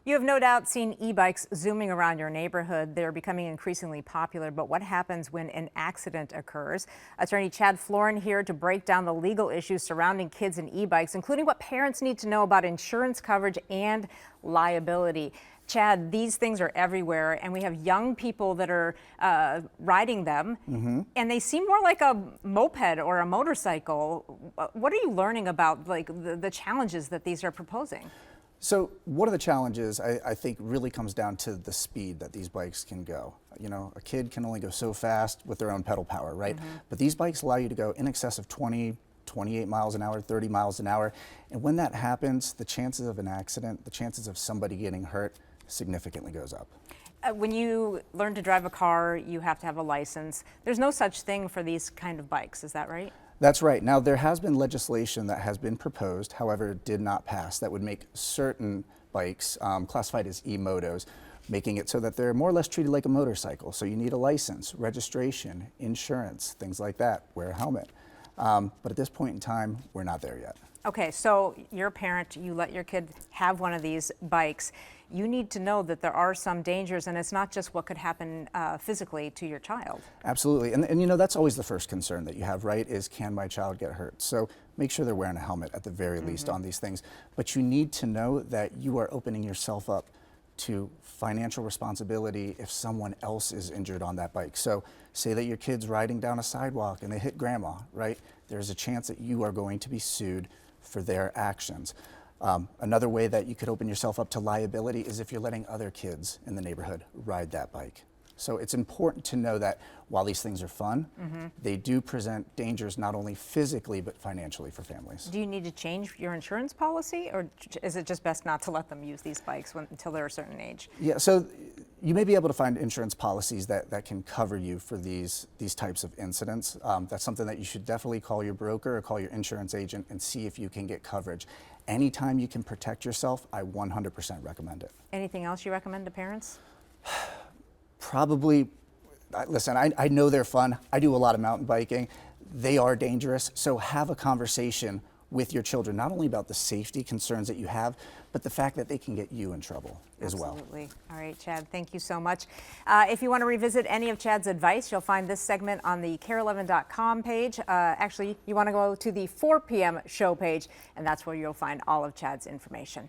You have no doubt seen e-bikes zooming around your neighborhood. They're becoming increasingly popular, but what happens when an accident occurs? Attorney Chad Florin here to break down the legal issues surrounding kids and e-bikes, including what parents need to know about insurance coverage and liability. Chad, these things are everywhere, and we have young people that are riding them, and they seem more like a moped or a motorcycle. What are you learning about the challenges that these are proposing? So one of the challenges I think really comes down to the speed that these bikes can go. You know, a kid can only go so fast with their own pedal power, right? But these bikes allow you to go in excess of 20, 28 miles an hour, 30 miles an hour. And when that happens, the chances of an accident, the chances of somebody getting hurt significantly goes up. When you learn to drive a car, you have to have a license. There's no such thing for these kind of bikes, is that right? That's right. Now, there has been legislation that has been proposed, however, did not pass, that would make certain bikes classified as e-motos, making it so that they're more or less treated like a motorcycle. So you need a license, registration, insurance, things like that, wear a helmet. But at this point in time, we're not there yet. Okay, so you're a parent, you let your kid have one of these bikes. You need to know that there are some dangers, and it's not just what could happen physically to your child. Absolutely, and you know, that's always the first concern that you have, right, is can my child get hurt? So make sure they're wearing a helmet at the very least on these things. But you need to know that you are opening yourself up to financial responsibility if someone else is injured on that bike. So say that your kid's riding down a sidewalk and they hit grandma, right? There's a chance that you are going to be sued for their actions. Another way that you could open yourself up to liability is if you're letting other kids in the neighborhood ride that bike. So it's important to know that while these things are fun, they do present dangers not only physically but financially for families. Do you need to change your insurance policy, or is it just best not to let them use these bikes until they're a certain age? Yeah, so you may be able to find insurance policies that can cover you for these types of incidents. That's something that you should definitely call your broker or call your insurance agent and see if you can get coverage. Anytime you can protect yourself, I 100% recommend it. Anything else you recommend to parents? Probably, listen, I know they're fun. I do a lot of mountain biking. They are dangerous, so have a conversation with your children, not only about the safety concerns that you have, but the fact that they can get you in trouble as well. Absolutely. All right, Chad, thank you so much. If you want to revisit any of Chad's advice, you'll find this segment on the KARE11.com page. Actually, you want to go to the 4 p.m. show page, and that's where you'll find all of Chad's information.